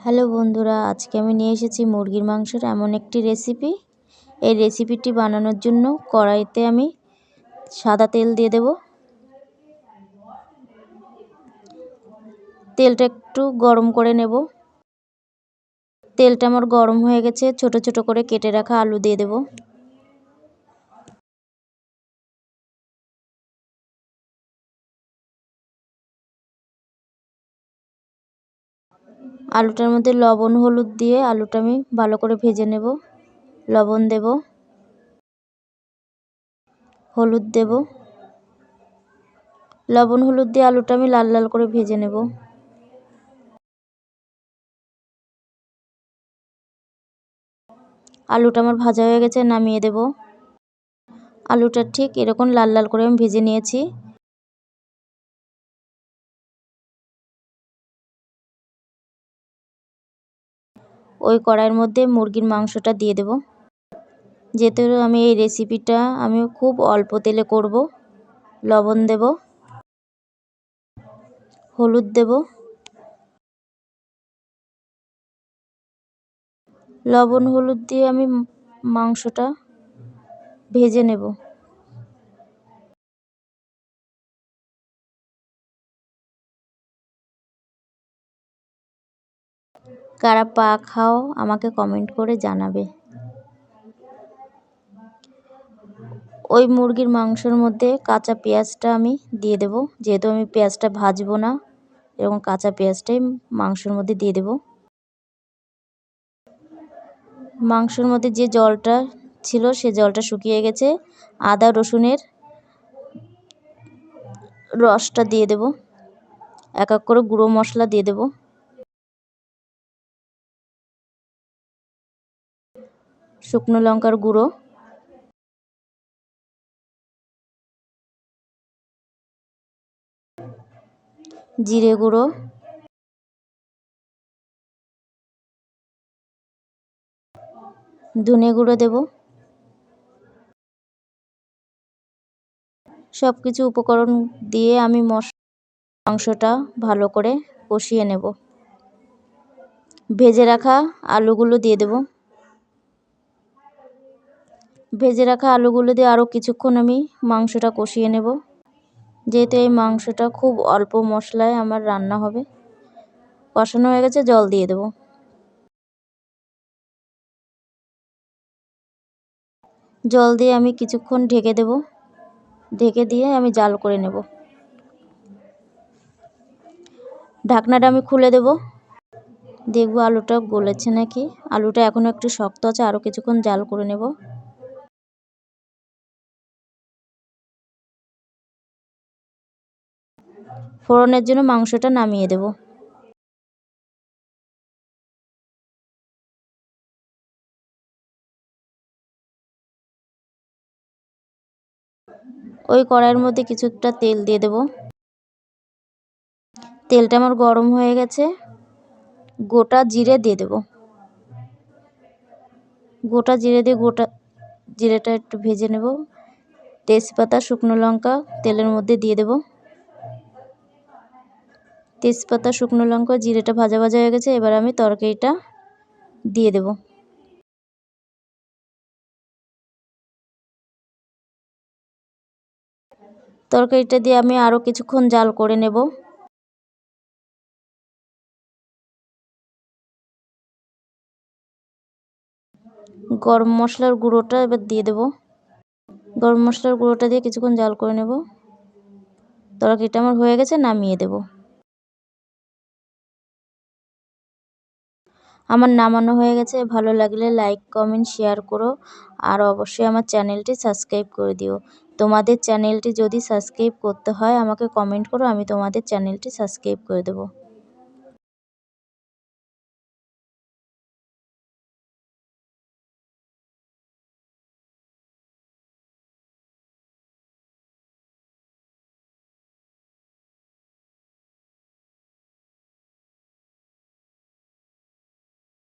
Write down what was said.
Hello বন্ধুরা, আজকে আমি নিয়ে এসেছি মুরগির মাংসের এমন একটি রেসিপি। এই রেসিপিটি বানানোর জন্য কড়াইতে আমি সাদা তেল দিয়ে দেব। তেলটা একটু গরম করে নেব। তেলটা আমার গরম হয়ে গেছে, ছোট ছোট করে কেটে রাখা আলু দিয়ে দেব। আলুটার মধ্যে লবণ হলুদ দিয়ে আলুটা আমি ভালো করে ভেজে নেব। লবণ দেব, হলুদ দেব। লবণ হলুদ দিয়ে আলুটা আমি লাল লাল করে ভেজে নেব। আলুটা আমার ভাজা হয়ে গেছে, নামিয়ে দেব। আলুটা ঠিক এরকম লাল লাল করে আমি ভেজে নিয়েছি। ওই কড়াইয়ের মধ্যে মুরগির মাংসটা দিয়ে দেব। যেহেতু আমি এই রেসিপিটা খুব অল্প তেলে করব, লবণ দেব, হলুদ দেব। লবণ হলুদ দিয়ে আমি মাংসটা ভেজে নেব। কারা পা খাও আমাকে কমেন্ট করে জানাবে। ওই মুরগির মাংসের মধ্যে কাঁচা পেঁয়াজটা আমি দিয়ে দেব। যেহেতু আমি পেঁয়াজটা ভাজবো না, এবং কাঁচা পেঁয়াজটাই মাংসের মধ্যে দিয়ে দেব। মাংসের মধ্যে যে জলটা ছিল সে জলটা শুকিয়ে গেছে। আদা রসুনের রসটা দিয়ে দেব। এক এক করে গুঁড়ো মশলা দিয়ে দেব। শুকনো লঙ্কার গুঁড়ো, জিরে গুঁড়ো, ধনে গুঁড়ো দেব। সব কিছু উপকরণ দিয়ে আমি মাংসটা ভালো করে কষিয়ে নেব। ভেজে রাখা আলুগুলো দিয়ে দেব। ভেজে রাখা আলুগুলো দিয়ে আরও কিছুক্ষণ আমি মাংসটা কষিয়ে নেব। যেহেতু এই মাংসটা খুব অল্প মশলায় আমার রান্না হবে। কষানো হয়ে গেছে, জল দিয়ে দেব। জল দিয়ে আমি কিছুক্ষণ ঢেকে দেব। ঢেকে দিয়ে আমি জাল করে নেব। ঢাকনাটা আমি খুলে দেব। দেখব আলুটা গলেছে নাকি। আলুটা এখনও একটু শক্ত আছে, আরও কিছুক্ষণ জাল করে নেব। ফোড়নের জন্য মাংসটা নামিয়ে দেব। ওই কড়াইয়ের মধ্যে কিছুটা তেল দিয়ে দেব। তেলটা আমার গরম হয়ে গেছে। গোটা জিরে দিয়ে দেব। গোটা জিরে দিয়ে জিরেটা একটু ভেজে নেব। তেজপাতা শুকনো লঙ্কা তেলের মধ্যে দিয়ে দেব। তেজপাতা শুকনো লঙ্কা জিরেটা ভাজা ভাজা হয়ে গেছে। এবার আমি তরকারিটা দিয়ে দেব। তরকারিটা দিয়ে আমি আরও কিছুক্ষণ জাল করে নেব। গরম মশলার গুঁড়োটা এবার দিয়ে দেব। গরম মশলার গুঁড়োটা দিয়ে কিছুক্ষণ জাল করে নেব। তরকারিটা আমার হয়ে গেছে, নামিয়ে দেব। আমার নামানো হয়ে গেছে। ভালো লাগলে লাইক কমেন্ট শেয়ার করো, আর অবশ্যই আমার চ্যানেলটি সাবস্ক্রাইব করে দিও। তোমাদের চ্যানেলটি যদি সাবস্ক্রাইব করতে হয় আমাকে কমেন্ট করো, আমি তোমাদের চ্যানেলটি সাবস্ক্রাইব করে দেবো।